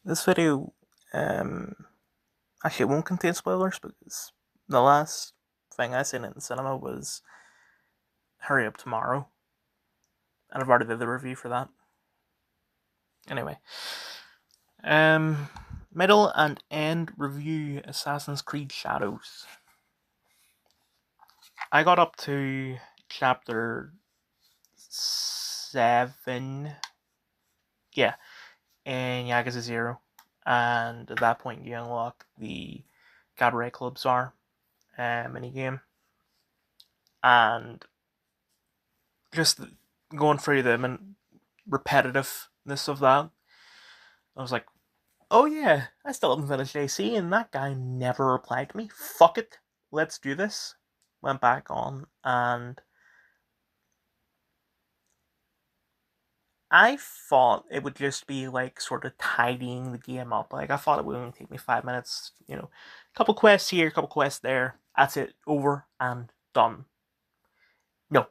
This video, actually, it won't contain spoilers because the last thing I seen in the cinema was Hurry Up Tomorrow, and I've already did the review for that. Anyway, um, middle and end review Assassin's Creed Shadows. I got up to chapter 7, yeah, in yakuza0, and at that point you unlock the Cabaret Club Czar minigame, and just going through them and repetitiveness of that, I was like, oh yeah, I still haven't finished AC, and that guy never replied to me. Fuck it, let's do this. Went back on, and I thought it would just be like sort of tidying the game up. Like I thought it would only take me 5 minutes, a couple quests here, a couple quests there. That's it, over and done. No,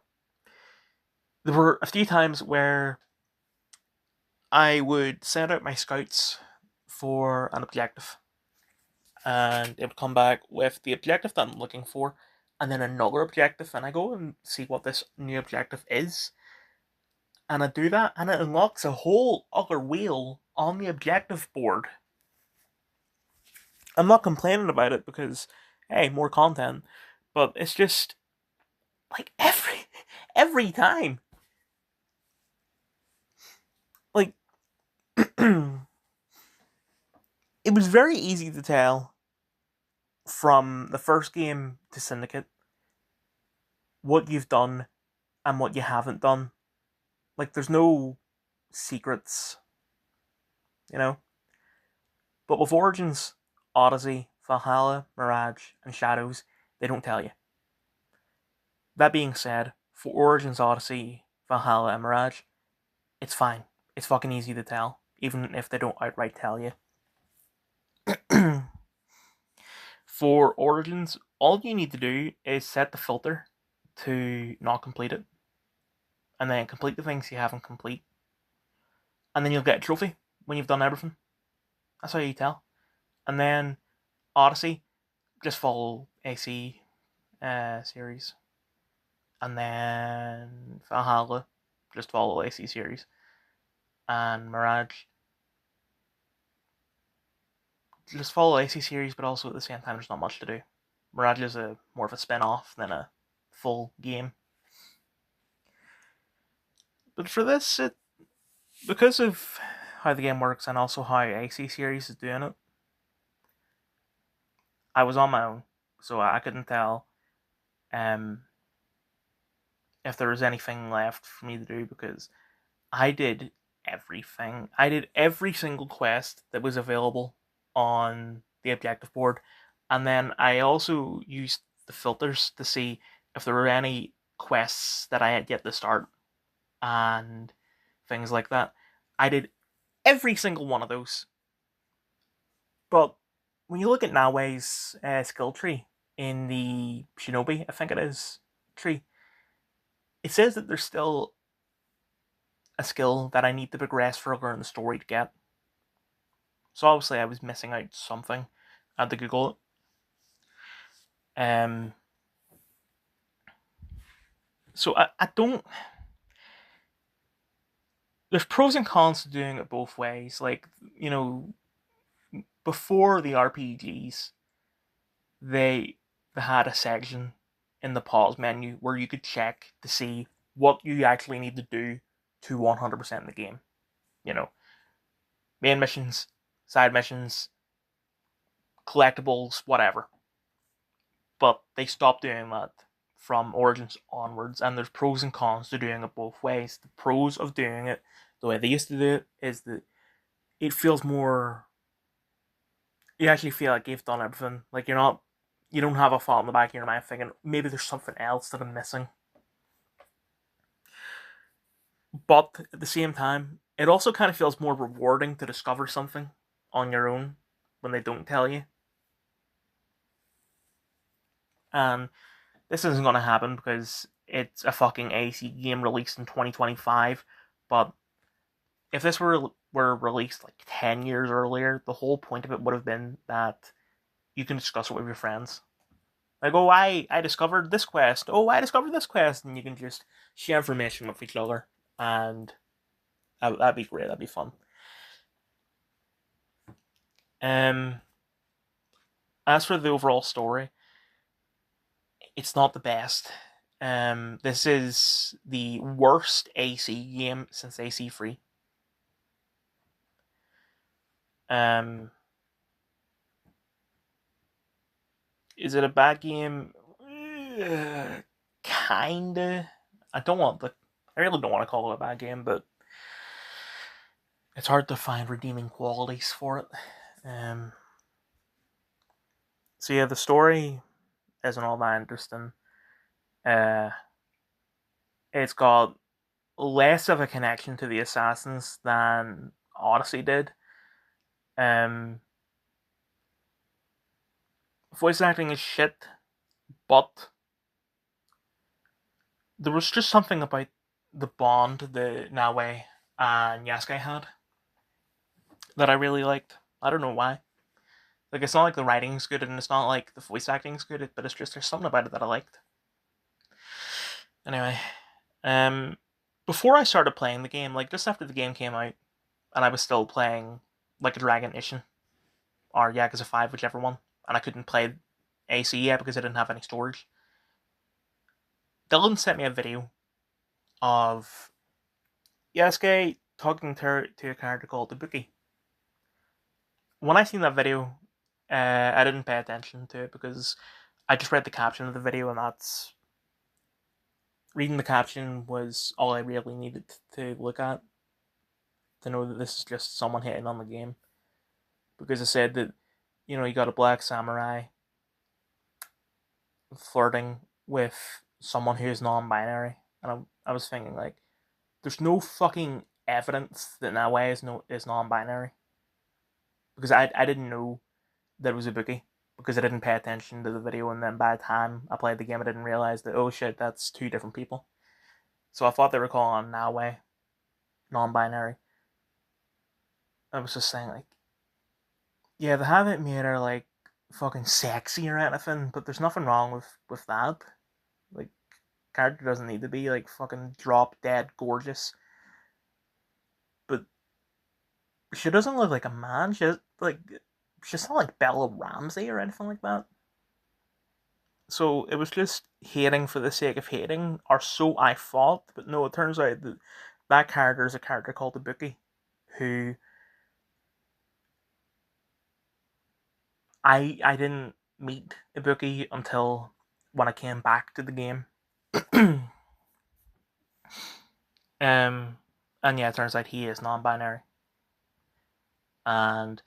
there were a few times where I would send out my scouts for an objective, and it would come back with the objective that I'm looking for, and then another objective, and I go and see what this new objective is, and I do that, and it unlocks a whole other wheel on the objective board. I'm not complaining about it because, hey, more content, but it's just like every time, like it was very easy to tell from the first game to Syndicate what you've done and what you haven't done. Like, there's no secrets, you know? But with Origins, Odyssey, Valhalla, Mirage, and Shadows, they don't tell you. That being said, for Origins, Odyssey, Valhalla, and Mirage, it's fine. It's fucking easy to tell, even if they don't outright tell you. For Origins, all you need to do is set the filter to not complete it, and then complete the things you haven't complete, and then you'll get a trophy when you've done everything. That's how you tell. And then Odyssey, just follow AC series, and then Valhalla, just follow AC series, and Mirage, just follow AC series, but also at the same time, there's not much to do. Mirage is more of a spin-off than a full game. But for this, because of how the game works and also how AC series is doing it, I was on my own, so I couldn't tell um, if there was anything left for me to do because I did everything. I did every single quest that was available on the objective board, and then I also used the filters to see if there were any quests that I had yet to start and things like that. I did every single one of those. But when you look at Nawe's skill tree in the Shinobi, I think it is, tree, it says that there's still a skill that I need to progress further in the story to get. So obviously I was missing out something. I had to Google it. So I don't. There's pros and cons to doing it both ways. Like, before the RPGs, they had a section in the pause menu where you could check to see what you actually need to do to 100% the game. You know, main missions, side missions, collectibles, whatever. But they stopped doing that from Origins onwards, and there's pros and cons to doing it both ways. The pros of doing it the way they used to do it is that it feels more. You actually feel like you've done everything. Like you don't have a thought in the back of your mind thinking maybe there's something else that I'm missing. But at the same time, it also kind of feels more rewarding to discover something on your own when they don't tell you. And this isn't going to happen because it's a fucking AC game released in 2025. But if this were released like 10 years earlier, the whole point of it would have been that you can discuss it with your friends. Like, oh, I discovered this quest. Oh, I discovered this quest, and you can just share information with each other, and that'd be great. That'd be fun. As for the overall story, it's not the best. This is the worst AC game since AC3. Is it a bad game? Kinda. I really don't want to call it a bad game, but it's hard to find redeeming qualities for it. So yeah, the story isn't all that interesting. It's got less of a connection to the assassins than Odyssey did. Voice acting is shit, but there was just something about the bond that Nawe and Yasuke had that I really liked. I don't know why. Like, it's not like the writing's good and it's not like the voice acting's good, but it's just there's something about it that I liked. Anyway, before I started playing the game, like just after the game came out, and I was still playing like a Dragon Ishin or Yakuza 5, whichever one, and I couldn't play AC yet because I didn't have any storage. Dylan sent me a video of Yasuke talking to a character called Ibuki. When I seen that video, I didn't pay attention to it because I just read the caption of the video, and that's reading the caption was all I really needed to look at to know that this is just someone hitting on the game. Because it said that, you got a black samurai flirting with someone who is non-binary, and I was thinking, like, there's no fucking evidence that Nawe is non-binary, because I didn't know that it was Ibuki because I didn't pay attention to the video, and then by the time I played the game, I didn't realize that, oh shit, that's two different people. So I thought they were calling Nawe non-binary. I was just saying, like, yeah, they haven't made her like fucking sexy or anything, but there's nothing wrong with that. Like, character doesn't need to be like fucking drop dead gorgeous, but she doesn't look like a man. She's not like Bella Ramsey or anything like that. So it was just hating for the sake of hating, or so I thought. But no, it turns out that that character is a character called Ibuki, who I didn't meet Ibuki until when I came back to the game. And yeah, it turns out he is non-binary, and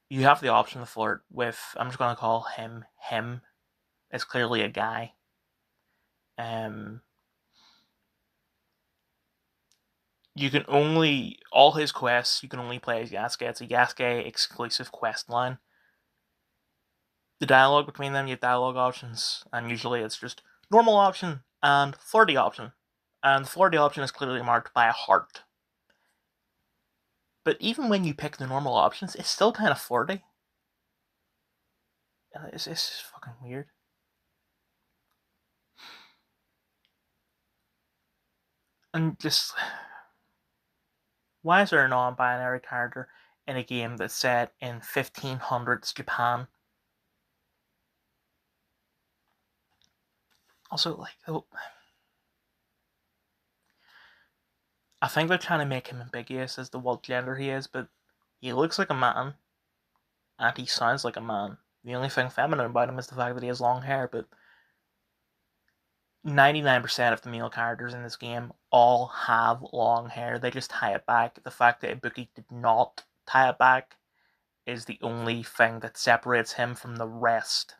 you have the option to flirt with. I'm just gonna call him him. It's clearly a guy. You can only all his quests you can only play as Yasuke. It's a Yasuke exclusive quest line. The dialogue between them, you have dialogue options, and usually it's just normal option and flirty option. And the flirty option is clearly marked by a heart. But even when you pick the normal options, it's still kind of flirty. It's just fucking weird. And just, why is there a non-binary character in a game that's set in 1500s Japan? Also, like, I think they're trying to make him ambiguous as to what gender he is, but he looks like a man, and he sounds like a man. The only thing feminine about him is the fact that he has long hair, but 99% of the male characters in this game all have long hair. They just tie it back. The fact that Ibuki did not tie it back is the only thing that separates him from the rest.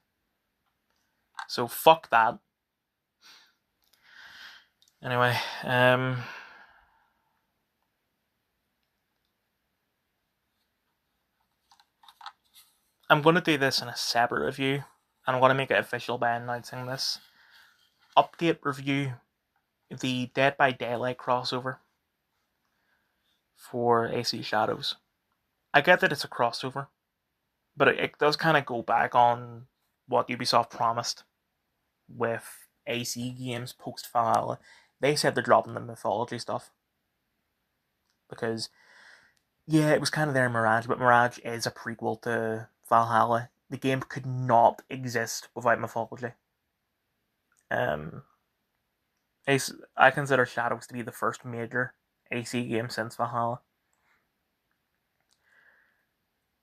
So fuck that. Anyway, I'm going to do this in a separate review, and I'm going to make it official by announcing this. Update review, the Dead by Daylight crossover. for AC Shadows. I get that it's a crossover, but it does kind of go back on what Ubisoft promised with AC games post Valhalla. They said they're dropping the mythology stuff because, yeah, it was kind of there in Mirage, but Mirage is a prequel to Valhalla. The game could not exist without mythology. Um, I consider Shadows to be the first major AC game since Valhalla.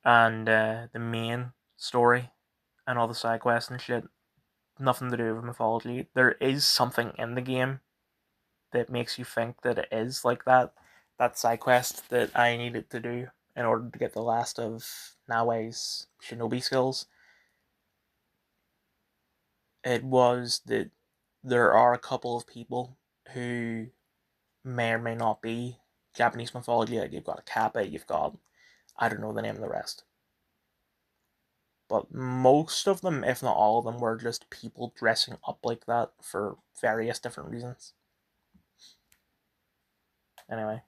And the main story and all the side quests and shit, nothing to do with mythology. There is something in the game that makes you think that it is like that. That side quest that I needed to do in order to get the last of Nawe's shinobi skills. It was that there are a couple of people who may or may not be Japanese mythology. Like you've got a Kappa, you've got, I don't know the name of the rest. But most of them, if not all of them, were just people dressing up like that for various different reasons. Anyway,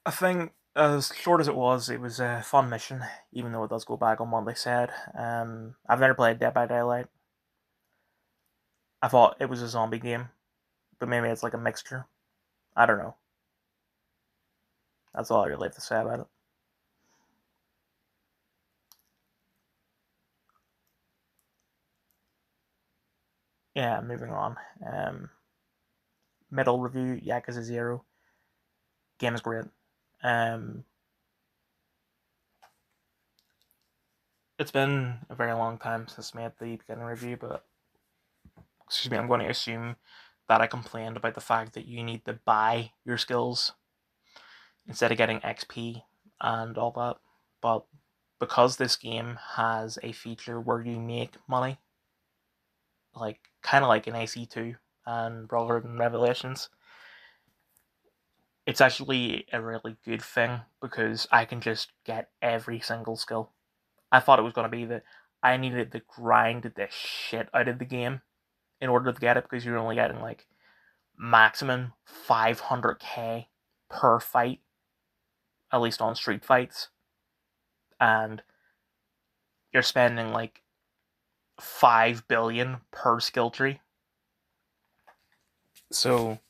I think as short as it was a fun mission, even though it does go back on what they said. I've never played Dead by Daylight. I thought it was a zombie game, but maybe it's like a mixture. I don't know. That's all I really have to say about it. Yeah, moving on. Middle review, yakuza0. Game is great. Um, it's been a very long time since I made the beginning review, but excuse me, I'm going to assume that I complained about the fact that you need to buy your skills instead of getting XP and all that. But because this game has a feature where you make money, like kind of like in AC2 and Brotherhood and Revelations, it's actually a really good thing because I can just get every single skill. I thought it was going to be that I needed to grind the shit out of the game in order to get it because you're only getting like maximum 500k per fight, at least on street fights, and you're spending like 5 billion per skill tree. So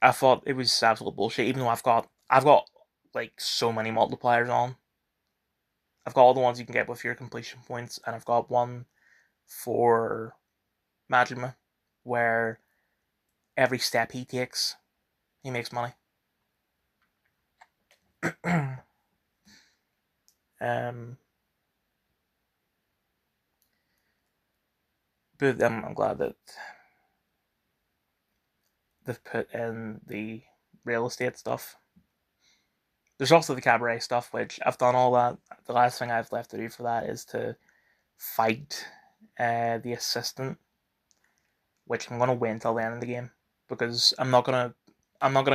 I thought it was absolute bullshit. Even though I've got like so many multipliers on. I've got all the ones you can get with your completion points, and I've got one for Majima where every step he takes, he makes money. um, but I'm glad that they've put in the real estate stuff. There's also the cabaret stuff, which I've done all that. The last thing I've left to do for that is to fight the assistant, which I'm gonna wait until the end of the game because I'm not gonna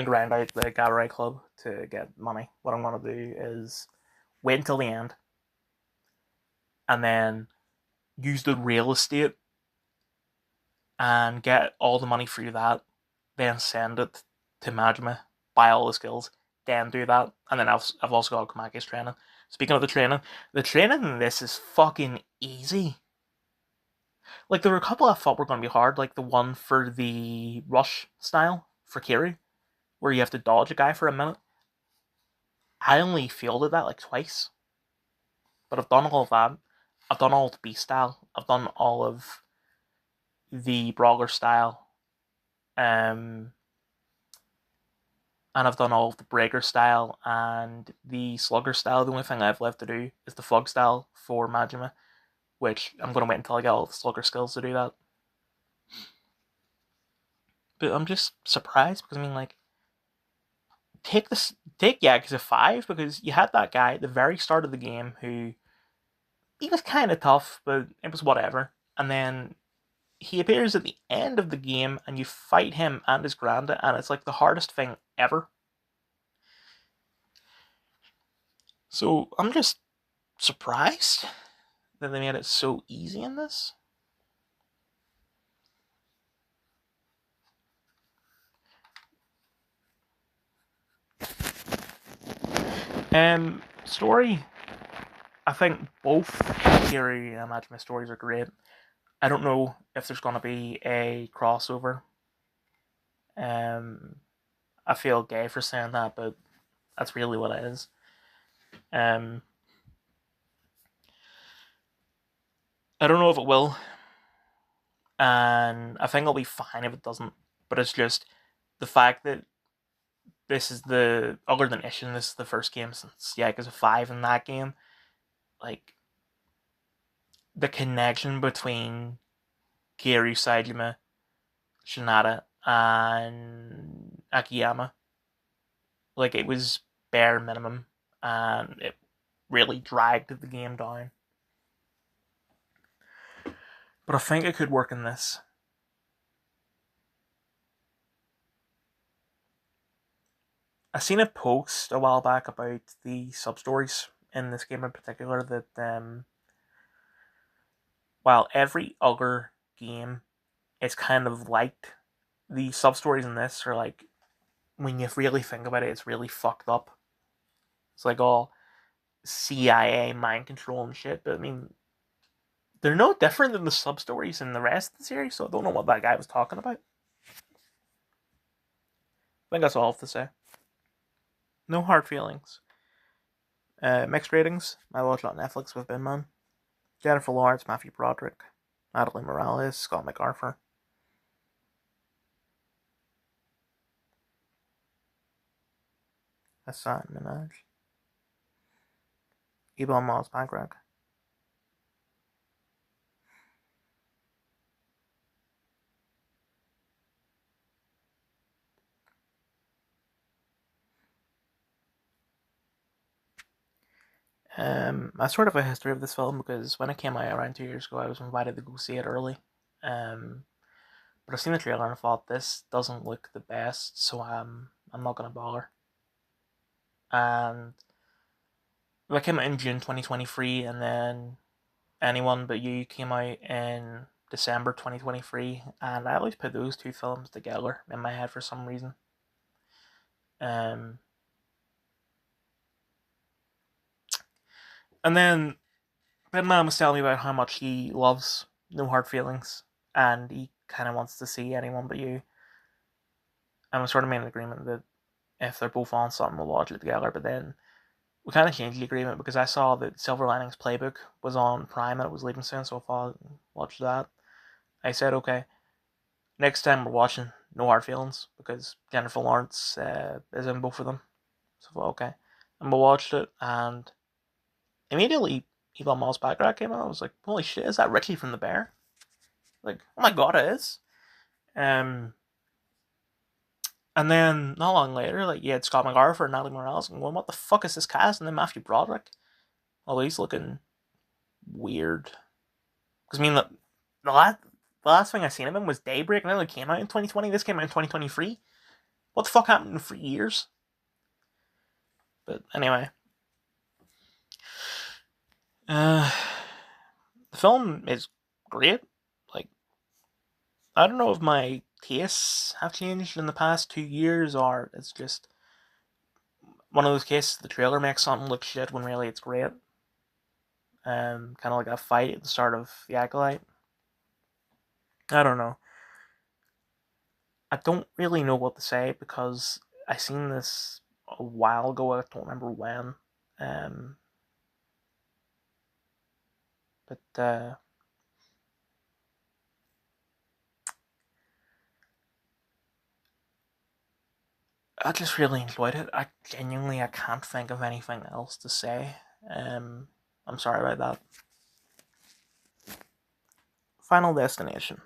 grind out the cabaret club to get money. What I'm gonna do is wait until the end and then use the real estate and get all the money through that, then send it to Majima, buy all the skills, then do that, and then I've also got Komaki's training. Speaking of the training in this is fucking easy. Like there were a couple I thought were going to be hard, like the one for the rush style for Kiri, where you have to dodge a guy for a minute. I only fielded that like twice, but I've done all of that. I've done all of the beast style. I've done all of the brawler style. Um, and I've done all of the breaker style and the slugger style. The only thing I've left to do is the fog style for Majima, which I'm going to wait until I get all the slugger skills to do that. But I'm just surprised because I mean, like, take Yakuza 5 because you had that guy at the very start of the game who he was kind of tough, but it was whatever. And then he appears at the end of the game and you fight him and his granda, and it's like the hardest thing ever. So I'm just surprised that they made it so easy in this. Story. I think both Kiri and Majima stories are great. I don't know if there's gonna be a crossover. Um, I feel gay for saying that, but that's really what it is. Um, I don't know if it will, and I think it'll be fine if it doesn't. But it's just the fact that this is the other than Ishin, this is the first game since Yakuza 5 in that game. Like the connection between Kiryu Saejima, Shinada, and Akiyama, like it was bare minimum, and it really dragged the game down. But I think it could work in this. I seen a post a while back about the sub stories in this game in particular that while every other game is kind of like the sub stories in this are like when you really think about it, it's really fucked up. It's like all CIA mind control and shit. But I mean, they're no different than the sub stories in the rest of the series. So I don't know what that guy was talking about. I think that's all I have to say. No hard feelings. Mixed ratings. I watched it on Netflix with Binman. Jennifer Lawrence, Matthew Broderick, Natalie Morales, Scott MacArthur. Hassan Minaj. Ebon Moss Backrack. I sort of a history of this film because when it came out around 2 years ago, I was invited to go see it early. But I've seen the trailer and I thought this doesn't look the best, so I'm not gonna bother. And it came out in June 2023, and then Anyone But You came out in December 2023, and I always put those two films together in my head for some reason. Um, and then Ben Man was telling me about how much he loves No Hard Feelings, and he kind of wants to see Anyone But You. And we sort of made an agreement that if they're both on something, we'll watch it together. But then we kind of changed the agreement because I saw that Silver Linings Playbook was on Prime and it was leaving soon, so I thought I'd watch that. I said, okay, next time we're watching No Hard Feelings because Jennifer Lawrence is in both of them. So I thought, okay. And we watched it, and immediately Elon Musk's background came out. I was like, holy shit, is that Richie from The Bear? Like, oh my god, it is. And then not long later, like you had Scott MacArthur and Natalie Morales going, what the fuck is this cast? And then Matthew Broderick. Well, he's looking weird. Because I mean, the last thing I seen of him was Daybreak, and then it came out in 2020. This came out in 2023. What the fuck happened in 3 years? But anyway, the film is great. Like, I don't know if my tastes have changed in the past 2 years, or it's just one of those cases. The trailer makes something look shit when really it's great. Kind of like a fight at the start of The Acolyte. I don't know. I don't really know what to say because I seen this a while ago. I don't remember when. Um, but I just really enjoyed it. I can't think of anything else to say. I'm sorry about that. Final Destination.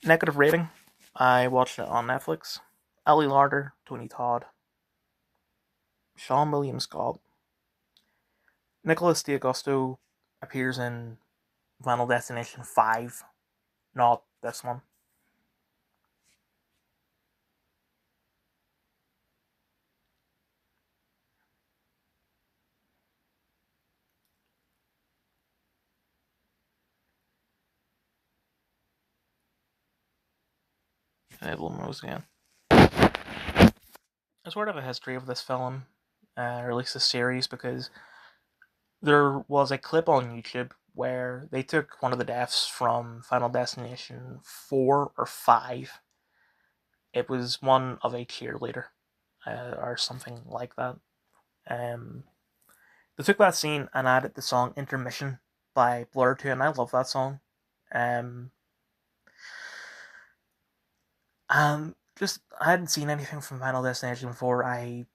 Negative rating. I watched it on Netflix. Ali Larder, Tony Todd, Sean William Scott, Nicholas D'Agosto appears in Final Destination 5, not this one. Evelyn Rose again. There's sort of a history of this film. release a series, because there was a clip on YouTube where they took one of the deaths from Final Destination 4 or 5. It was one of a cheerleader, or something like that. Um, they took that scene and added the song Intermission by Blur to it, and I love that song. Um, just, I hadn't seen anything from Final Destination before. I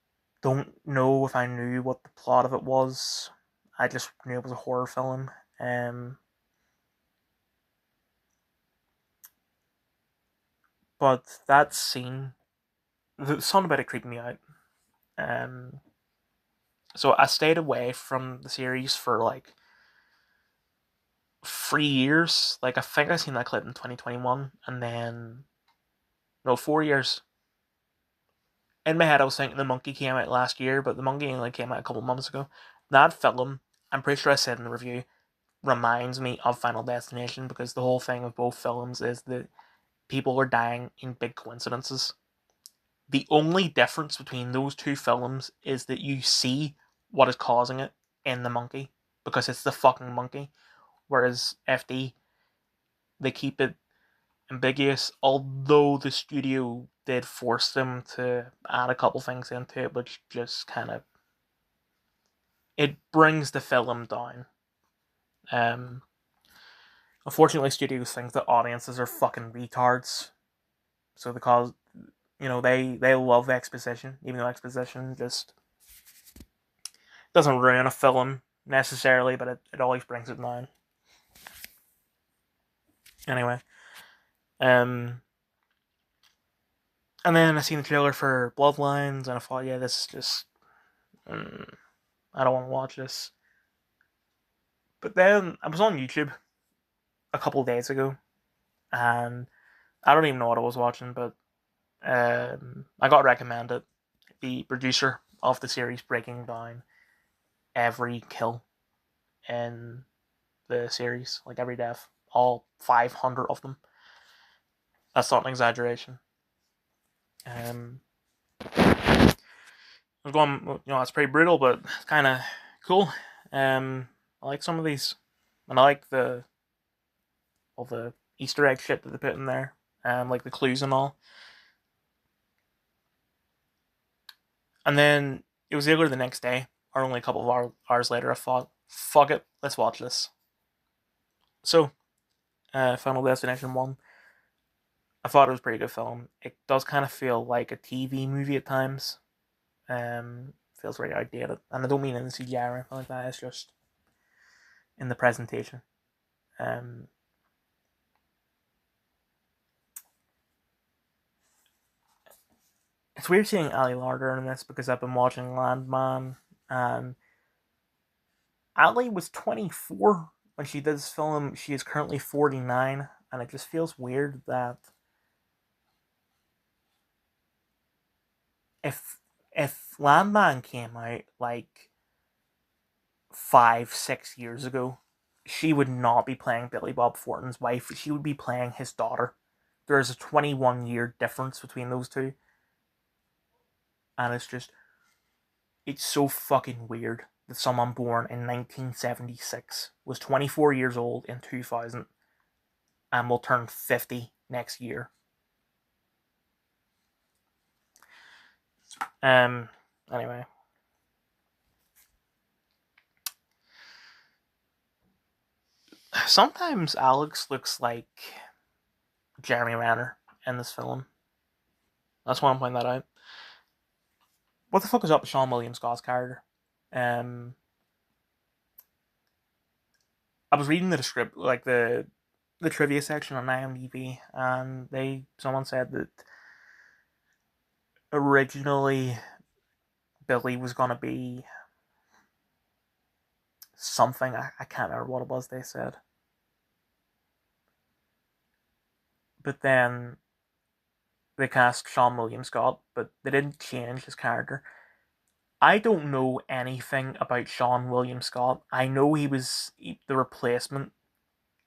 don't know if I knew what the plot of it was. I just knew it was a horror film. Um, but that scene, something about it creeped me out. Um, so I stayed away from the series for like 3 years. Like, I think I seen that clip in 2021, and then no, 4 years. In my head, I was thinking the monkey came out last year, but the monkey only came out a couple months ago. That film, I'm pretty sure I said in the review, reminds me of Final Destination, because the whole thing of both films is that people are dying in big coincidences. The only difference between those two films is that you see what is causing it in the monkey, because it's the fucking monkey. Whereas FD, they keep it ambiguous, although the studio did force them to add a couple things into it, which just kind of, it brings the film down. Um, Unfortunately, studios think that audiences are fucking retards, so because they love exposition, even though exposition just doesn't ruin a film necessarily, but it always brings it down. Anyway, um, and then I seen the trailer for Bloodlines, and I thought, yeah, this is just, I don't want to watch this. But then I was on YouTube a couple of days ago, and I don't even know what I was watching, but I got recommended the producer of the series breaking down every kill in the series, like every death, all 500 of them. That's not an exaggeration. I was going, it's pretty brutal, but it's kind of cool. I like some of these, and I like all the Easter egg shit that they put in there, like the clues and all. And then it was later the next day, or only a couple of hours later. I thought, fuck it, let's watch this. So, Final Destination 1. I thought it was a pretty good film. It does kind of feel like a TV movie at times. Feels very outdated. And I don't mean in the CGI or anything like that, it's just in the presentation. Um, it's weird seeing Ali Larder in this, because I've been watching Landman, and Ali was 24 when she did this film. She is currently 49, and it just feels weird that if Landman came out like 5-6 years ago, she would not be playing Billy Bob Thornton's wife. She would be playing his daughter. There is a 21-year difference between those two, and it's so fucking weird that someone born in 1976 was 24 years old in 2000 and will turn 50 next year. Anyway. Sometimes Alex looks like Jeremy Renner in this film. That's why I'm pointing that out. What the fuck is up with Sean William Scott's character? Um, I was reading the script, like the trivia section on IMDb, and someone said that originally Billy was gonna be something. I can't remember what it was they said, but then they cast Sean William Scott, but they didn't change his character. I don't know anything about Sean William Scott. I know he was the replacement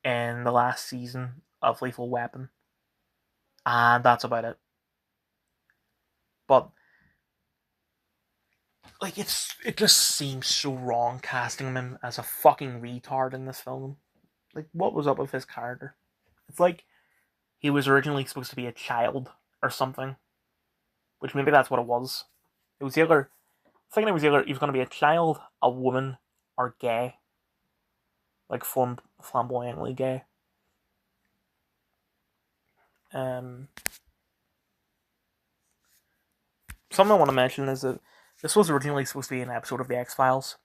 in the last season of Lethal Weapon, and that's about it. But like it just seems so wrong casting him as a fucking retard in this film. Like, what was up with his character? It's like he was originally supposed to be a child or something, which maybe that's what it was. It was either thinking it was either he was going to be a child, a woman, or gay, like flamboyantly gay. Um, Something I want to mention is that this was originally supposed to be an episode of the X Files.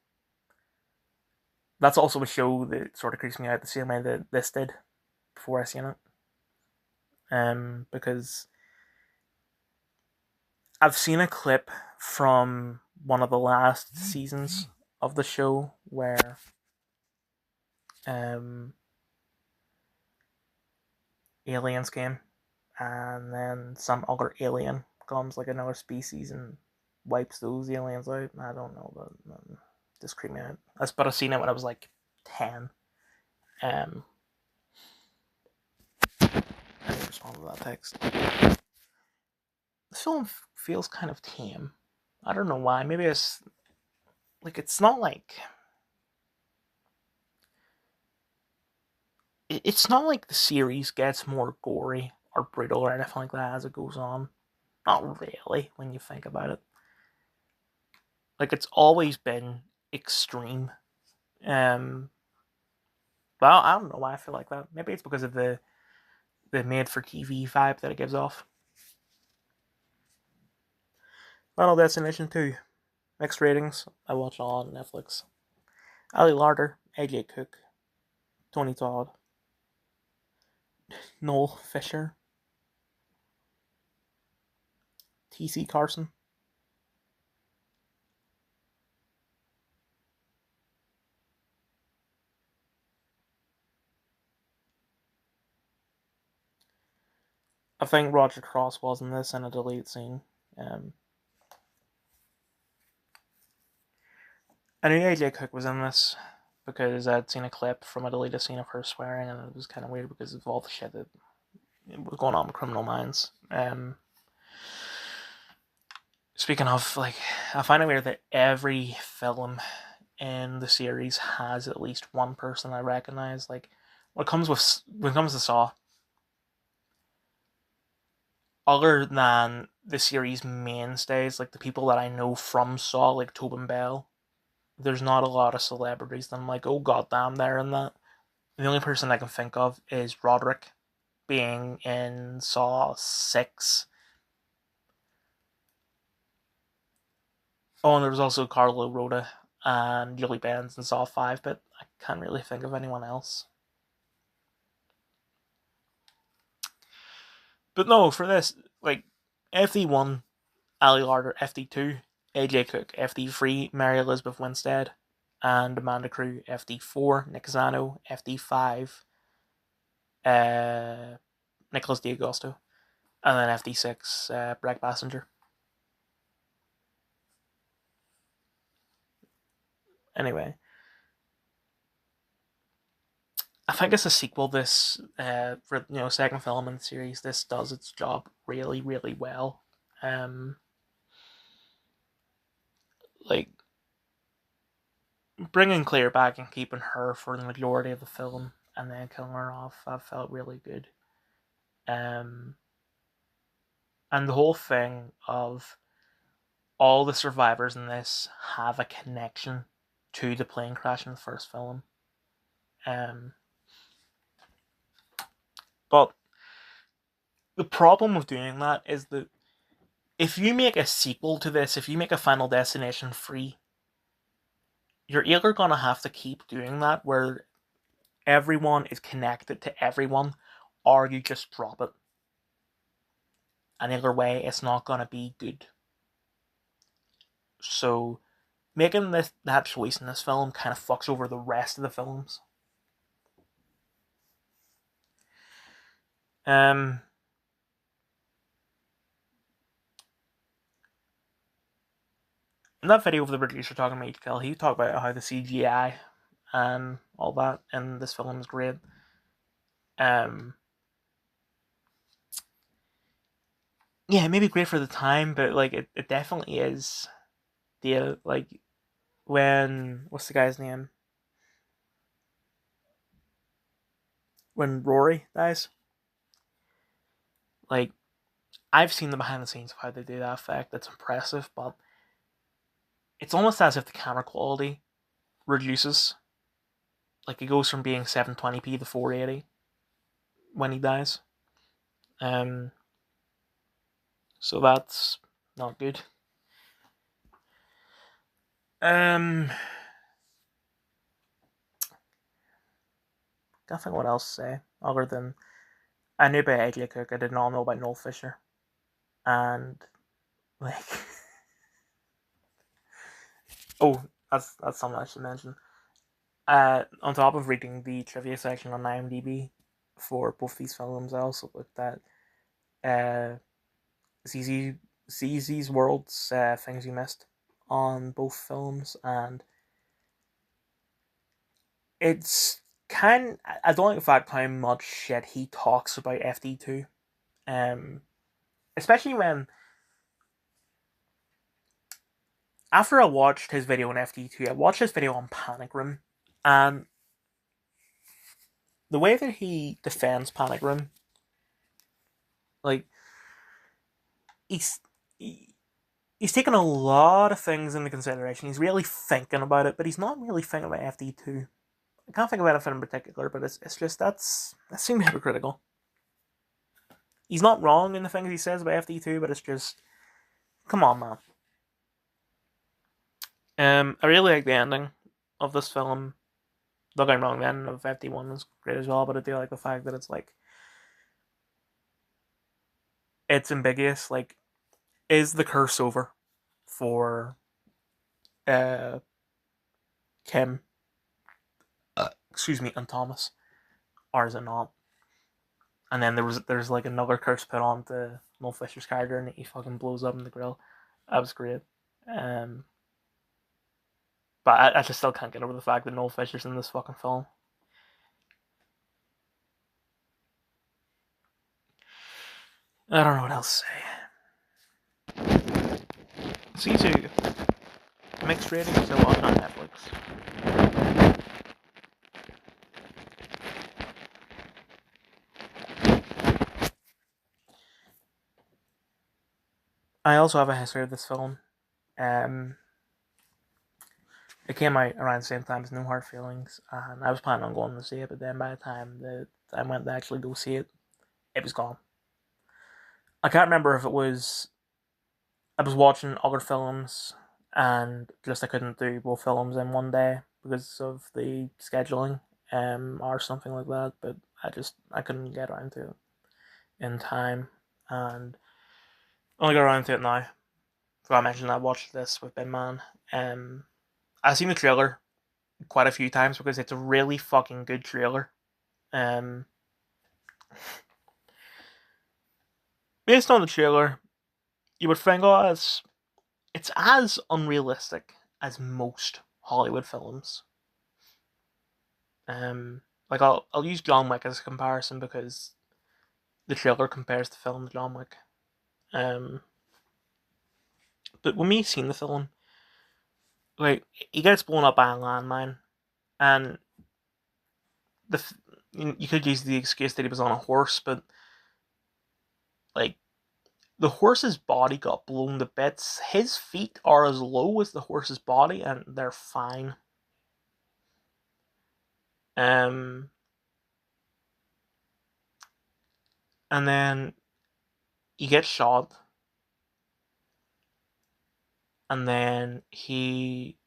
That's also a show that sort of creeps me out the same way that this did before I seen it. Because I've seen a clip from one of the last seasons of the show where um, aliens came, and then some other alien comes, like another species, and wipes those aliens out. I don't know, but just creep me out. But I've seen it when I was like 10. I didn't respond to that text. The film feels kind of tame. I don't know why. Maybe it's like it's not like it's not like the series gets more gory or brutal or anything like that as it goes on. Not really, when you think about it. Like, it's always been extreme. Um, well, I don't know why I feel like that. Maybe it's because of the made-for-TV vibe that it gives off. Final Destination 2. Mixed ratings. I watched all on Netflix. Ali Larder, AJ Cook, Tony Todd, Noel Fisher, TC Carson. I think Roger Cross was in this in a deleted scene. I knew AJ Cook was in this because I'd seen a clip from a deleted scene of her swearing, and it was kind of weird because of all the shit that was going on with Criminal Minds. Speaking of, like, I find it weird that every film in the series has at least one person I recognize. Like, when it comes to Saw, other than the series mainstays, like the people that I know from Saw, like Tobin Bell, there's not a lot of celebrities that I'm like, oh goddamn, they're in that. The only person I can think of is Roderick, being in Saw 6. Oh, and there was also Carlo Rota and Julie Benz in Saw 5, but I can't really think of anyone else. But no, for this, like, FD1, Ali Larder, FD2, AJ Cook, FD3, Mary Elizabeth Winstead, and Amanda Crew, FD4, Nick Zano, FD5, Nicholas D'Agosto, and then FD6, Breck Bassinger. Anyway, I think as a sequel, this for second film in the series, this does its job really, really well. Like, bringing Claire back and keeping her for the majority of the film, and then killing her off, I felt really good. And the whole thing of all the survivors in this have a connection to the plane crash in the first film. But the problem with doing that is that if you make a sequel to this, if you make a Final Destination 3, you're either going to have to keep doing that where everyone is connected to everyone, or you just drop it. And either way, it's not going to be good. So, making that choice in this film kind of fucks over the rest of the films. In that video of the producer talking about each kill, he talked about how the CGI and all that in this film is great. Yeah, maybe great for the time, but like it definitely is data. Like when what's the guy's name? When Rory dies. Like I've seen the behind the scenes of how they do that effect. It's impressive, but it's almost as if the camera quality reduces. Like it goes from being 720p to 480 when he dies. Um, so that's not good. Um, Can't think what else to say other than I knew about Edley Cook. I did not know about Noel Fisher, and like, oh, that's something I should mention. On top of reading the trivia section on IMDb for both these films, I also looked at ZZ ZZ's World's things you missed on both films, and it's I don't like the fact how much shit he talks about FD2. Um, Especially when after I watched his video on FD2, I watched his video on Panic Room, and the way that he defends Panic Room, like he's he, he's taking a lot of things into consideration. He's really thinking about it, but he's not really thinking about FD2. I can't think of anything in particular, but it's just that seems hypocritical. He's not wrong in the things he says about FD2, but it's just come on, man. I really like the ending of this film. Don't get me wrong, the ending of FD1 is great as well, but I do like the fact that it's like it's ambiguous. Like, is the curse over for uh Kim? Excuse me, and Thomas, or is it not? And then there's like another curse put on to Noel Fisher's character, and he fucking blows up in the grill. That was great. Um, but I just still can't get over the fact that Noel Fisher's in this fucking film. I don't know what else to say. C2 mixed ratings, so watching on Netflix. I also have a history of this film. Um, it came out around the same time as No Hard Feelings, and I was planning on going to see it, but then by the time that I went to actually go see it, it was gone. I can't remember if it was I was watching other films and just I couldn't do both films in one day because of the scheduling, or something like that. But I couldn't get around to it in time, and only got around to it now. So I mentioned I watched this with Bin Man. I've seen the trailer quite a few times because it's a really fucking good trailer. Um, Based on the trailer, you would think, oh, it's as unrealistic as most Hollywood films. Like I'll use John Wick as a comparison because the trailer compares the film to John Wick. Um, but when we seen the film, like he gets blown up by a landmine, and the you could use the excuse that he was on a horse, but like the horse's body got blown to bits. His feet are as low as the horse's body, and they're fine. Um, and then he gets shot, and then he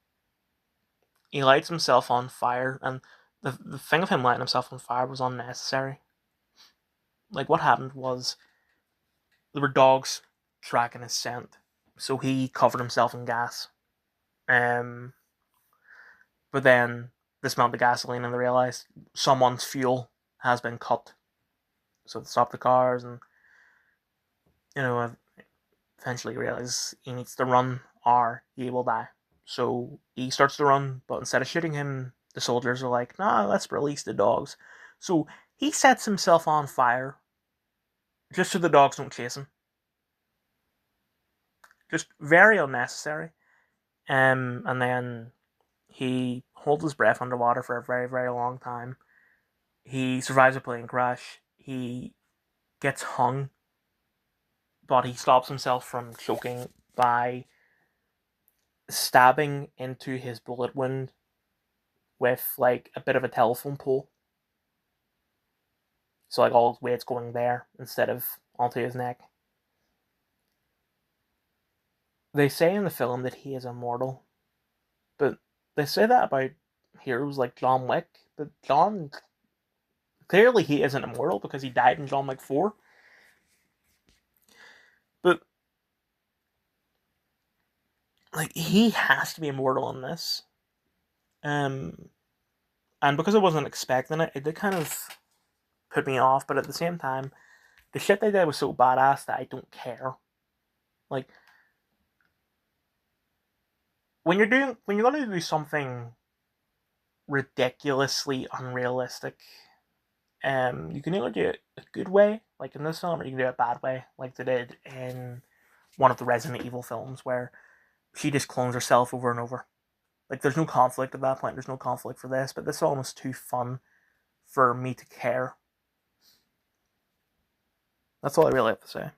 lights himself on fire, and the thing of him lighting himself on fire was unnecessary. Like what happened was there were dogs tracking his scent, so he covered himself in gas. Um, but then they smelled the gasoline and they realized someone's fuel has been cut, so they stopped the cars and you know eventually realize he needs to run or he will die. So he starts to run, but instead of shooting him, the soldiers are like, "Nah, let's release the dogs." So he sets himself on fire just so the dogs don't chase him. Just very unnecessary. And then he holds his breath underwater for a very, very long time. He survives a plane crash. He gets hung, but he stops himself from choking by stabbing into his bullet wound with like a bit of a telephone pole. So like all his weight's going there instead of onto his neck. They say in the film that he is immortal, but they say that about heroes like John Wick. But John, clearly he isn't immortal because he died in John Wick 4. But like he has to be immortal in this. Um, and because I wasn't expecting it, it did kind of put me off. But at the same time, the shit they did was so badass that I don't care. Like when you're gonna do something ridiculously unrealistic, you can either do it a good way, like in this film, or you can do it a bad way, like they did in one of the Resident Evil films, where she just clones herself over and over. Like there's no conflict at that point. There's no conflict for this, but this film was too fun for me to care. That's all I really have to say.